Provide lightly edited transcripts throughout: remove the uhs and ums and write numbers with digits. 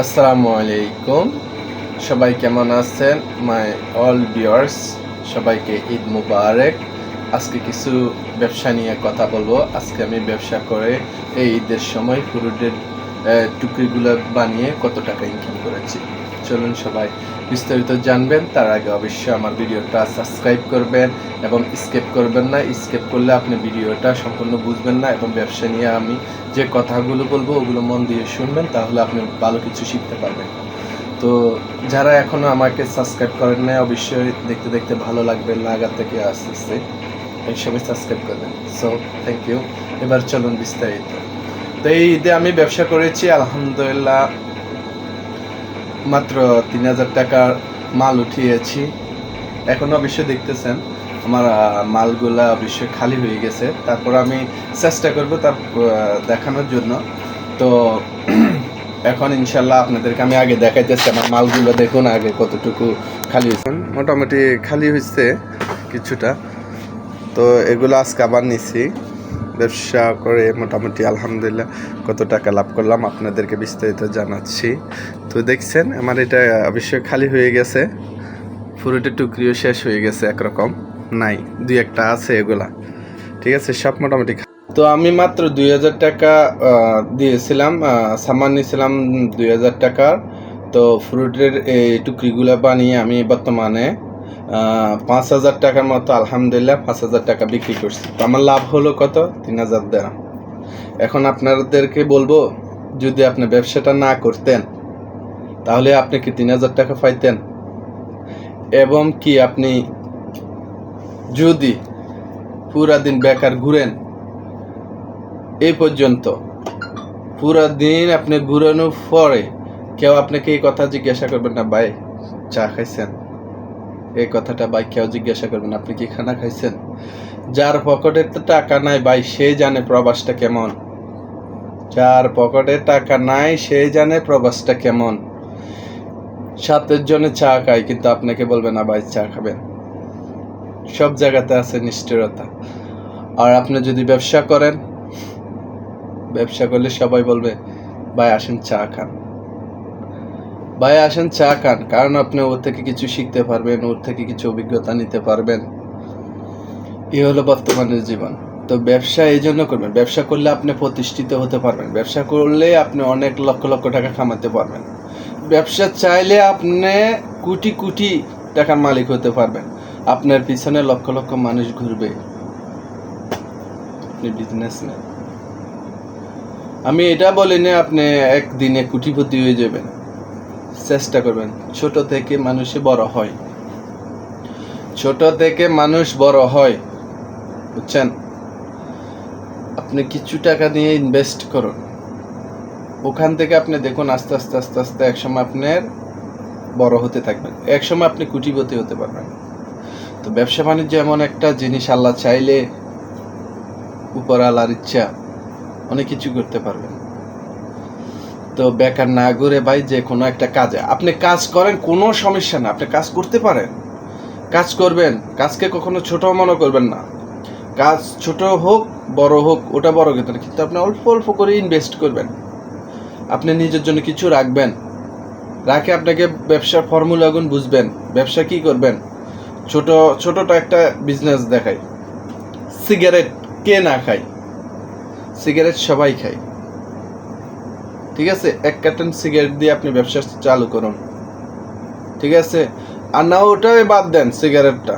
আসসালামু আলাইকুম। সবাই কেমন আছেন? মাই অল ভিউয়ার্স, সবাইকে ঈদ মুবারক। আজকে কিছু ব্যবসা নিয়ে কথা বলবো। আজকে আমি ব্যবসা করে এই ঈদের সময় ফুরুটের টুকরিগুলো বানিয়ে কত টাকা ইনকাম করেছি। চলুন সবাই বিস্তারিত জানবেন। তার আগে অবশ্যই আমার ভিডিওটা সাবস্ক্রাইব করবেন এবং স্কিপ করবেন না। স্কিপ করলে আপনি ভিডিওটা সম্পূর্ণ বুঝবেন না এবং ব্যবসা নিয়ে আমি যে কথাগুলো বলবো ওগুলো মন দিয়ে শুনবেন, তাহলে আপনি ভালো কিছু শিখতে পারবেন। তো যারা এখনো আমাকে সাবস্ক্রাইব করেন না, অবশ্যই দেখতে দেখতে ভালো লাগবে, লাগা থেকে আস্তে আস্তে এই সবাই সাবস্ক্রাইব করবেন। So thank you. এবার চলুন বিস্তারিত। তো এই ঈদে আমি ব্যবসা করেছি আলহামদুলিল্লাহ, মাত্র ৩,০০০ টাকার মাল উঠিয়েছি। এখন অবশ্যই দেখতেছেন আমার মালগুলা অবশ্যই খালি হয়ে গেছে। তারপর আমি চেষ্টা করব তার দেখানোর জন্য। তো এখন ইনশাল্লাহ আপনাদেরকে আমি আগে দেখাইতেছি আমার মালগুলো। দেখুন আগে কতটুকু খালি হয়েছে। মোটামুটি খালি হয়েছে কিছুটা। তো এগুলো আজকে আবার নিছি ব্যবসা করে। মোটামুটি আলহামদুলিল্লাহ কত টাকা লাভ করলাম আপনাদেরকে বিস্তারিত জানাচ্ছি। তো দেখছেন আমার এটা অবশ্যই খালি হয়ে গেছে, ফুরুটের টুকরিও শেষ হয়ে গেছে, একরকম নাই, দুই একটা আছে এগুলা। ঠিক আছে, সব মোটামুটি। তো আমি মাত্র ২,০০০ টাকা দিয়েছিলাম, সামান নিয়েছিলাম ২,০০০ টাকার। তো ফ্রুটের এই টুকরিগুলো বানিয়ে আমি বর্তমানে ৫,০০০ টাকার মতো আলহামদুলিল্লাহ ৫,০০০ টাকা বিক্রি করছি। তো আমার লাভ হলো কত? ৩,০০০ দেড়হাম। এখন আপনাদেরকে বলবো, যদি আপনি ব্যবসাটা না করতেন তাহলে আপনি কি ৩,০০০ টাকা পাইতেন? এবং কি আপনি যদি পুরা দিন বেকার ঘুরেন, এই পর্যন্ত পুরা দিন আপনি ঘুরানোর পরে কেউ আপনাকে এই কথা জিজ্ঞাসা করবেন না, ভাই চা খাইছেন? এই কথাটা ভাই কেউ জিজ্ঞাসা করবেন, আপনি কি খানা খাইছেন? যার পকেটে টাকা নাই ভাই, সে জানে প্রবাসটা কেমন। যার পকেটে টাকা নাই সে জানে প্রবাসটা কেমন। ৭ জনে চা খায় কিন্তু আপনাকে বলবে না ভাই চা খাবেন। সব জায়গাতে আছে নিষ্ঠুরতা। আর আপনি যদি ব্যবসা করেন, ব্যবসা করলে সবাই বলবে ভাই আসেন চা খান, ভাই আসেন চা খান। কারণ আপনি ওর থেকে কিছু শিখতে পারবেন, ওর থেকে কিছু অভিজ্ঞতা নিতে পারবেন। এই হলো বর্তমানের জীবন। তো ব্যবসা এই জন্য করবেন, ব্যবসা করলে আপনি প্রতিষ্ঠিত হতে পারবেন, ব্যবসা করলে আপনি অনেক লক্ষ লক্ষ টাকা কামাতে পারবেন। ব্যবসা চাইলে আপনি কোটি কোটি টাকার মালিক হতে পারবেন। আপনার পিছনে লক্ষ লক্ষ মানুষ ঘুরবে, আপনি বিজনেসম্যান। আমি এটা বলি না আপনি একদিনে কোটিপতি হয়ে যাবেন, চেষ্টা করবেন। ছোট থেকে মানুষে বড় হয়, ছোট থেকে মানুষ বড় হয়, বুঝছেন? আপনি কিছু টাকা নিয়ে ইনভেস্ট করুন, ওখান থেকে আপনি দেখুন আস্তে আস্তে আস্তে আস্তে একসময় আপনার বড় হতে থাকবেন, একসময় আপনি কোটিপতি হতে পারবেন। তো ব্যবসা বাণিজ্য এমন একটা জিনিস, আল্লাহ চাইলে, উপর আল্লাহর ইচ্ছা, অনেক কিছু করতে পারবেন। তো বেকার না ঘুরে ভাই যে কোনো একটা কাজে আপনি কাজ করেন, কোনো সমস্যা না, আপনি কাজ করতে পারেন, কাজ করবেন। কাজকে কখনো ছোট মনে করবেন না। কাজ ছোট হোক বড় হোক ওটা বড় কথা না, কিন্তু আপনি অল্প অল্প করে ইনভেস্ট করবেন। আপনি নিজের জন্য কিছু রাখবেন, রাখে আপনাকে ব্যবসার ফর্মুলাগুন বুঝবেন। ব্যবসা কি করবেন? ছোটটা একটা বিজনেস দেখাই। সিগারেট কে না খায়? সিগারেট সবাই খায়, ঠিক আছে? ১ কার্টন সিগারেট দিয়ে আপনি ব্যবসা চালু করুন, ঠিক আছে? আর না ওটাই বাদ দেন, সিগারেটটা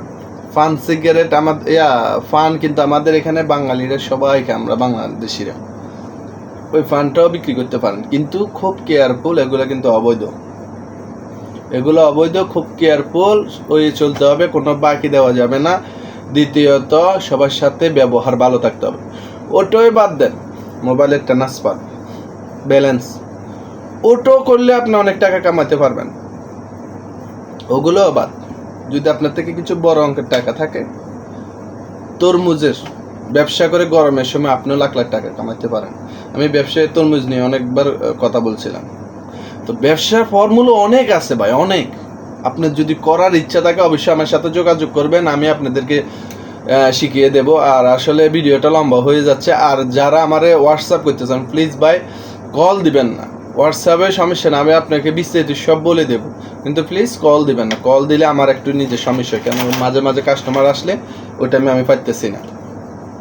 ফান সিগারেট আমাদের ফান কিন্তু আমাদের এখানে বাঙালিরা সবাই খায়, আমরা বাংলাদেশিরা। ওই ফানটাও বিক্রি করতে পারেন, কিন্তু খুব কেয়ারফুল, এগুলো কিন্তু অবৈধ, এগুলো অবৈধ, খুব কেয়ারফুল ওই চলতে হবে, কোনো বাকি দেওয়া যাবে না। দ্বিতীয়ত সবার সাথে ব্যবহার ভালো থাকতে হবে। ওটাই বাদ দেন, মোবাইলের ট্রান্সফার, ব্যালেন্স, ওটো করলে আপনি অনেক টাকা কামাতে পারবেন। ওগুলো বাদ। যদি আপনার থেকে কিছু বড় অঙ্কের টাকা থাকে, তরমুজের ব্যবসা করে গরমের সময় আপনিও লাখ লাখ টাকা কামাতে পারেন। আমি ব্যবসায় তরমুজ নিয়ে অনেকবার কথা বলছিলাম। তো ব্যবসার ফর্মুলা অনেক আছে ভাই, অনেক। আপনার যদি করার ইচ্ছা থাকে অবশ্যই আমার সাথে যোগাযোগ করবেন, আমি আপনাদেরকে শিখিয়ে দেব। আর আসলে ভিডিওটা লম্বা হয়ে যাচ্ছে, আর যারা আমারে হোয়াটসঅ্যাপ করতে চান প্লিজ ভাই কল দিবেন না, হোয়াটসঅ্যাপে সমস্যা না, আমি আপনাকে বিস্তারিত সব বলে দেব, কিন্তু প্লিজ কল দিবেন না। কল দিলে আমার একটু নিজের সমস্যা, কেন মাঝে মাঝে কাস্টমার আসলে ওইটা আমি পাইতেছি না।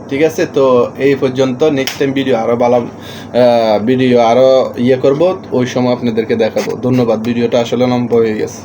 ঠিক আছে, তো এই পর্যন্ত। নেক্সট টাইম ভিডিও আরও ভালো ভিডিও আরও করব, ওই সময় আপনাদেরকে দেখাবো। ধন্যবাদ। ভিডিওটা আসলে লম্বা হয়ে গেছে।